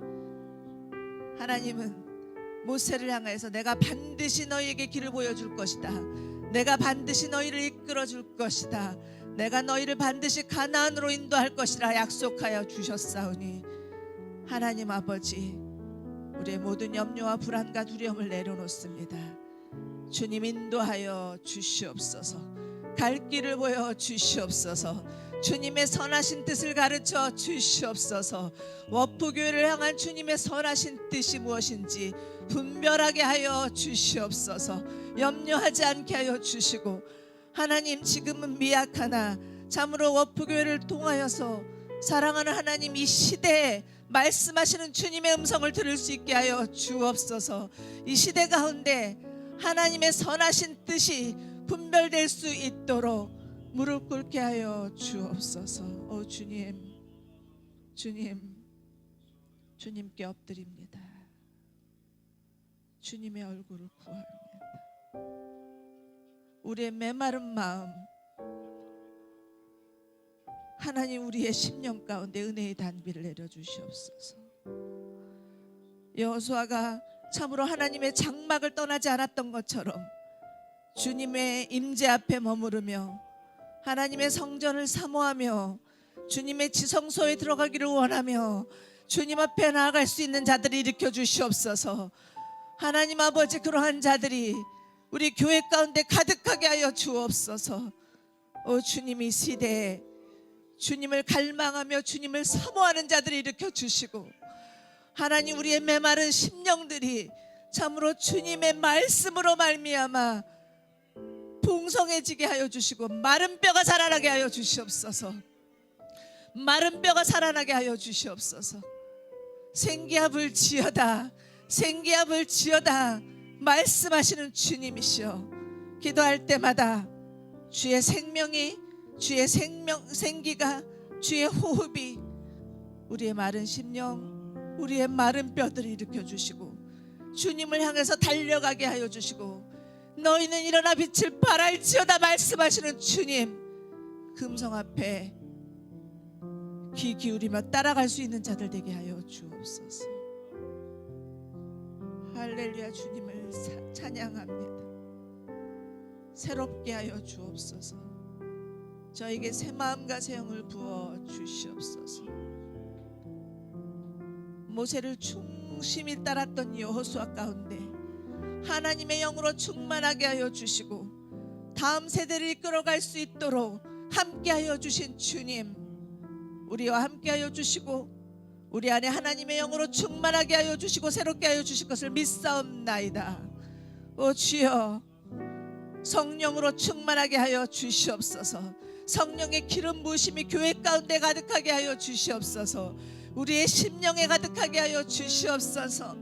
하나님은 모세를 향해서 내가 반드시 너희에게 길을 보여줄 것이다. 내가 반드시 너희를 이끌어 줄 것이다. 내가 너희를 반드시 가나안으로 인도할 것이라 약속하여 주셨사오니 하나님 아버지, 우리의 모든 염려와 불안과 두려움을 내려놓습니다. 주님 인도하여 주시옵소서. 갈 길을 보여 주시옵소서. 주님의 선하신 뜻을 가르쳐 주시옵소서. 워프교회를 향한 주님의 선하신 뜻이 무엇인지 분별하게 하여 주시옵소서. 염려하지 않게 하여 주시고 하나님, 지금은 미약하나 참으로 워프교회를 통하여서 사랑하는 하나님, 이 시대에 말씀하시는 주님의 음성을 들을 수 있게 하여 주옵소서. 이 시대 가운데 하나님의 선하신 뜻이 분별될 수 있도록 무릎 꿇게 하여 주옵소서. 오 주님, 주님께 엎드립니다. 주님의 얼굴을 구합니다. 우리의 메마른 마음, 하나님 우리의 심령 가운데 은혜의 단비를 내려주시옵소서. 여호수아가 참으로 하나님의 장막을 떠나지 않았던 것처럼 주님의 임재 앞에 머무르며 하나님의 성전을 사모하며 주님의 지성소에 들어가기를 원하며 주님 앞에 나아갈 수 있는 자들이 일으켜 주시옵소서. 하나님 아버지, 그러한 자들이 우리 교회 가운데 가득하게 하여 주옵소서. 오 주님, 이 시대에 주님을 갈망하며 주님을 사모하는 자들을 일으켜 주시고, 하나님 우리의 메마른 심령들이 참으로 주님의 말씀으로 말미암아 풍성해지게 하여 주시고, 마른 뼈가 살아나게 하여 주시옵소서. 마른 뼈가 살아나게 하여 주시옵소서. 생기야 불지어다, 생기야 불지어다 말씀하시는 주님이시여, 기도할 때마다 주의 생명이, 주의 생기가, 주의 호흡이 우리의 마른 심령, 우리의 마른 뼈들을 일으켜 주시고, 주님을 향해서 달려가게 하여 주시고, 너희는 일어나 빛을 발할지어다 말씀하시는 주님, 금성 앞에 귀 기울이며 따라갈 수 있는 자들 되게 하여 주옵소서. 할렐루야. 주님을 찬양합니다. 새롭게 하여 주옵소서. 저에게 새 마음과 새 영을 부어 주시옵소서. 모세를 충심히 따랐던 여호수아 가운데 하나님의 영으로 충만하게 하여 주시고, 다음 세대를 이끌어갈 수 있도록 함께 하여 주신 주님, 우리와 함께 하여 주시고, 우리 안에 하나님의 영으로 충만하게 하여 주시고 새롭게 하여 주실 것을 믿사옵나이다. 오 주여, 성령으로 충만하게 하여 주시옵소서. 성령의 기름 부으심이 교회 가운데 가득하게 하여 주시옵소서. 우리의 심령에 가득하게 하여 주시옵소서.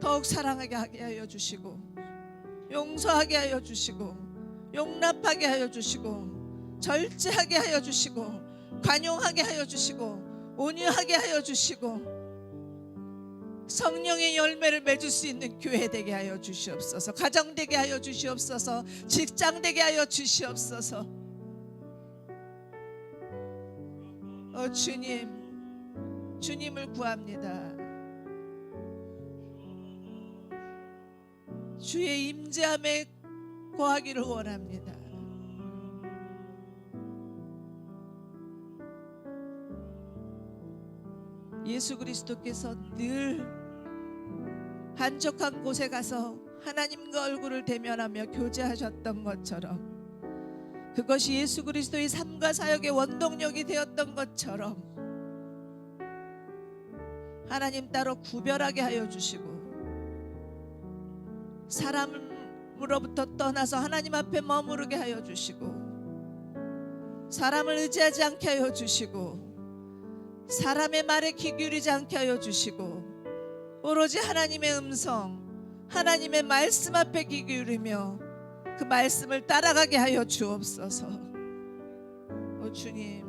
더욱 사랑하게 하게 하여 주시고, 용서하게 하여 주시고, 용납하게 하여 주시고, 절제하게 하여 주시고, 관용하게 하여 주시고, 온유하게 하여 주시고, 성령의 열매를 맺을 수 있는 교회 되게 하여 주시옵소서. 가정 되게 하여 주시옵소서. 직장 되게 하여 주시옵소서. 주님, 주님을 구합니다. 주의 임재함에 거하기를 원합니다. 예수 그리스도께서 늘 한적한 곳에 가서 하나님과 얼굴을 대면하며 교제하셨던 것처럼, 그것이 예수 그리스도의 삶과 사역의 원동력이 되었던 것처럼, 하나님 따로 구별하게 하여 주시고, 사람으로부터 떠나서 하나님 앞에 머무르게 하여 주시고, 사람을 의지하지 않게 하여 주시고, 사람의 말에 귀 기울이지 않게 하여 주시고, 오로지 하나님의 음성, 하나님의 말씀 앞에 귀 기울이며 그 말씀을 따라가게 하여 주옵소서. 오 주님,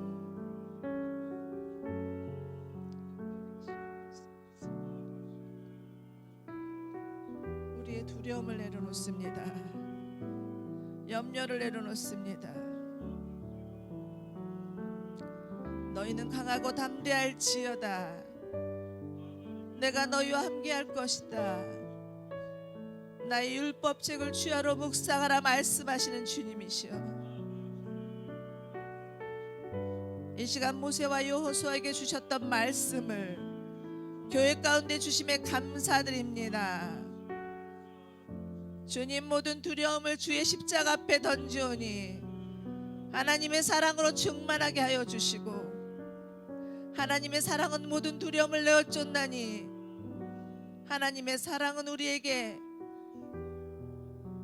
우리의 두려움을 내려놓습니다. 염려를 내려놓습니다. 너희는 강하고 담대할지어다. 내가 너희와 함께할 것이다. 나의 율법책을 주야로 묵상하라 말씀하시는 주님이시여, 이 시간 모세와 여호수아에게 주셨던 말씀을 교회 가운데 주심에 감사드립니다. 주님, 모든 두려움을 주의 십자가 앞에 던지오니 하나님의 사랑으로 충만하게 하여 주시고, 하나님의 사랑은 모든 두려움을 내어쫓나니 하나님의 사랑은 우리에게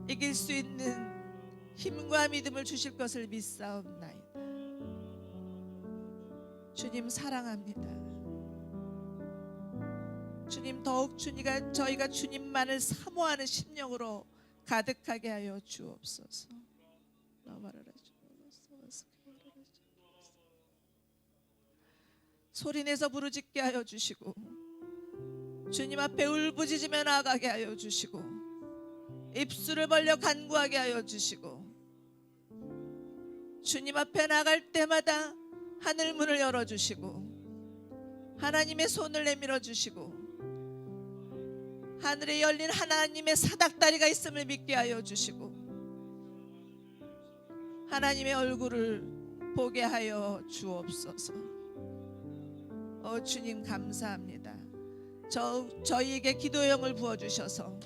이길 수 있는 힘과 믿음을 주실 것을 믿사옵나이다. 주님 사랑합니다. 주님, 더욱 저희가 주님만을 사모하는 심령으로 가득하게 하여 주옵소서. 소리내서 부르짖게 하여 주시고, 주님 앞에 울부짖으며 나아가게 하여 주시고, 입술을 벌려 간구하게 하여 주시고, 주님 앞에 나갈 때마다 하늘 문을 열어주시고, 하나님의 손을 내밀어 주시고, 하늘에 열린 하나님의 사닥다리가 있음을 믿게 하여 주시고, 하나님의 얼굴을 보게 하여 주옵소서. 주님 감사합니다. 저희에게 기도의 영을 부어주셔서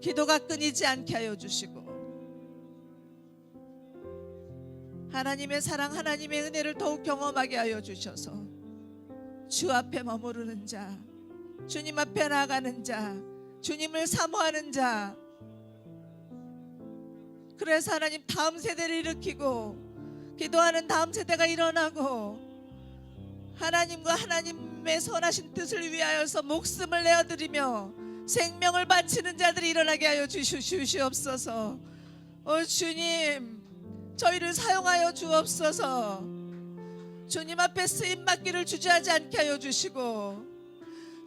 기도가 끊이지 않게 하여 주시고 하나님의 사랑, 하나님의 은혜를 더욱 경험하게 하여 주셔서 주 앞에 머무르는 자, 주님 앞에 나아가는 자, 주님을 사모하는 자, 그래서 하나님 다음 세대를 일으키고 기도하는 다음 세대가 일어나고 하나님과 하나님의 선하신 뜻을 위하여서 목숨을 내어드리며 생명을 바치는 자들이 일어나게 하여 주시옵소서. 주님, 저희를 사용하여 주옵소서. 주님 앞에 쓰임 받기를 주저하지 않게 하여 주시고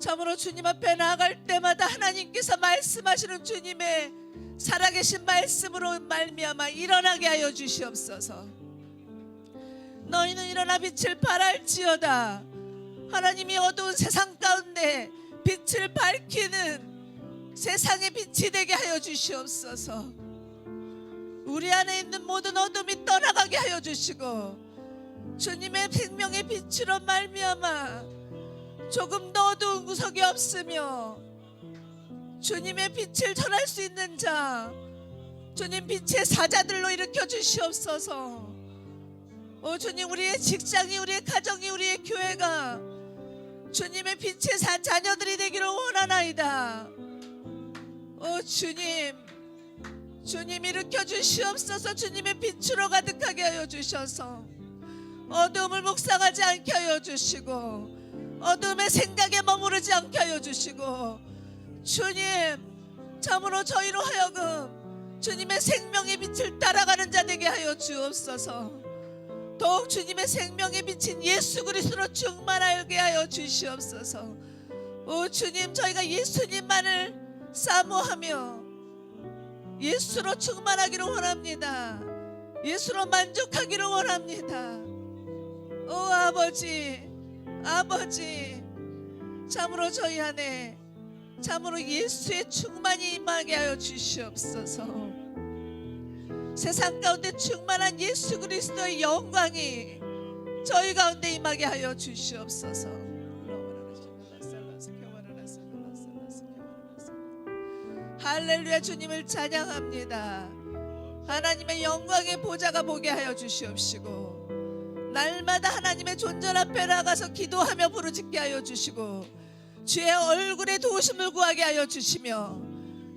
참으로 주님 앞에 나아갈 때마다 하나님께서 말씀하시는 주님의 살아계신 말씀으로 말미암아 일어나게 하여 주시옵소서. 너희는 일어나 빛을 발할지어다. 하나님이 어두운 세상 가운데 빛을 밝히는 세상의 빛이 되게 하여 주시옵소서. 우리 안에 있는 모든 어둠이 떠나가게 하여 주시고 주님의 생명의 빛으로 말미암아 조금 더 어두운 구석이 없으며 주님의 빛을 전할 수 있는 자, 주님 빛의 사자들로 일으켜 주시옵소서. 주님, 우리의 직장이, 우리의 가정이, 우리의 교회가 주님의 빛의 자녀들이 되기를 원하나이다. 주님 일으켜 주시옵소서. 주님의 빛으로 가득하게 하여 주셔서 어두움을 묵상하지 않게 하여 주시고 어두움의 생각에 머무르지 않게 하여 주시고 주님, 참으로 저희로 하여금 주님의 생명의 빛을 따라가는 자 되게 하여 주옵소서. 더욱 주님의 생명에 비친 예수 그리스도로 충만하게 하여 주시옵소서. 주님, 저희가 예수님만을 사모하며 예수로 충만하기를 원합니다. 예수로 만족하기를 원합니다. 아버지, 참으로 저희 안에 참으로 예수의 충만이 임하게 하여 주시옵소서. 세상 가운데 충만한 예수 그리스도의 영광이 저희 가운데 임하게 하여 주시옵소서. 할렐루야. 주님을 찬양합니다. 하나님의 영광의 보좌가 보게 하여 주시옵시고 날마다 하나님의 존전 앞에 나가서 기도하며 부르짖게 하여 주시고 주의 얼굴에 도우심을 구하게 하여 주시며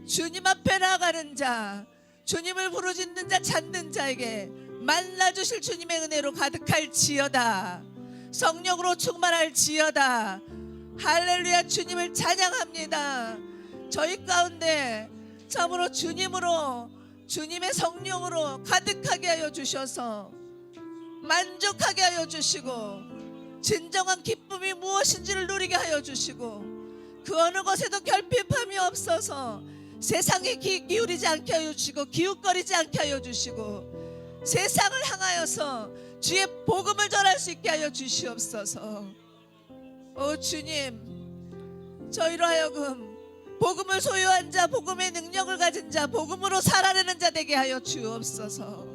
주님 앞에 나가는 자, 주님을 부르짖는 자, 찾는 자에게 만나주실 주님의 은혜로 가득할지어다. 성령으로 충만할지어다. 할렐루야. 주님을 찬양합니다. 저희 가운데 참으로 주님으로, 주님의 성령으로 가득하게 하여 주셔서 만족하게 하여 주시고 진정한 기쁨이 무엇인지를 누리게 하여 주시고 그 어느 것에도 결핍함이 없어서 세상에 귀 기울이지 않게 하여 주시고 기웃거리지 않게 하여 주시고 세상을 향하여서 주의 복음을 전할 수 있게 하여 주시옵소서. 주님, 저희로 하여금 복음을 소유한 자, 복음의 능력을 가진 자, 복음으로 살아내는 자 되게 하여 주옵소서.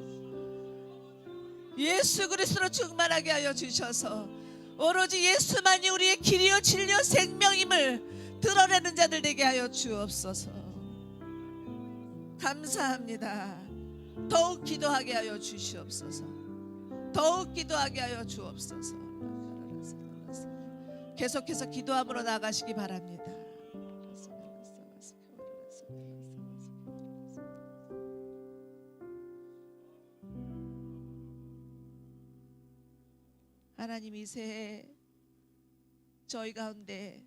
예수 그리스도로 충만하게 하여 주셔서 오로지 예수만이 우리의 길이요 진리요 생명임을 드러내는 자들 되게 하여 주옵소서. 감사합니다. 더욱 기도하게 하여 주시옵소서. 더욱 기도하게 하여 주옵소서. 계속해서 기도함으로 나가시기 바랍니다. 하나님, 이 새해 저희 가운데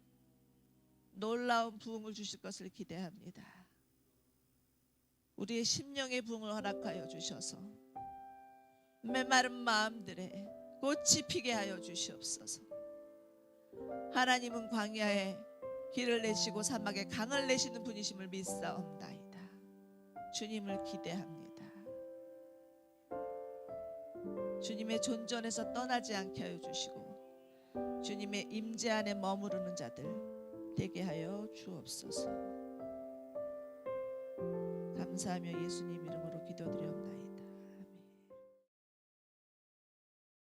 놀라운 부흥을 주실 것을 기대합니다. 우리의 심령의 부흥을 허락하여 주셔서 메마른 마음들에 꽃이 피게 하여 주시옵소서. 하나님은 광야에 길을 내시고 사막에 강을 내시는 분이심을 믿사옵나이다. 주님을 기대합니다. 주님의 존전에서 떠나지 않게 하여 주시고 주님의 임재 안에 머무르는 자들 되게 하여 주옵소서. 감사하며 예수님 이름으로 기도드리옵나이다.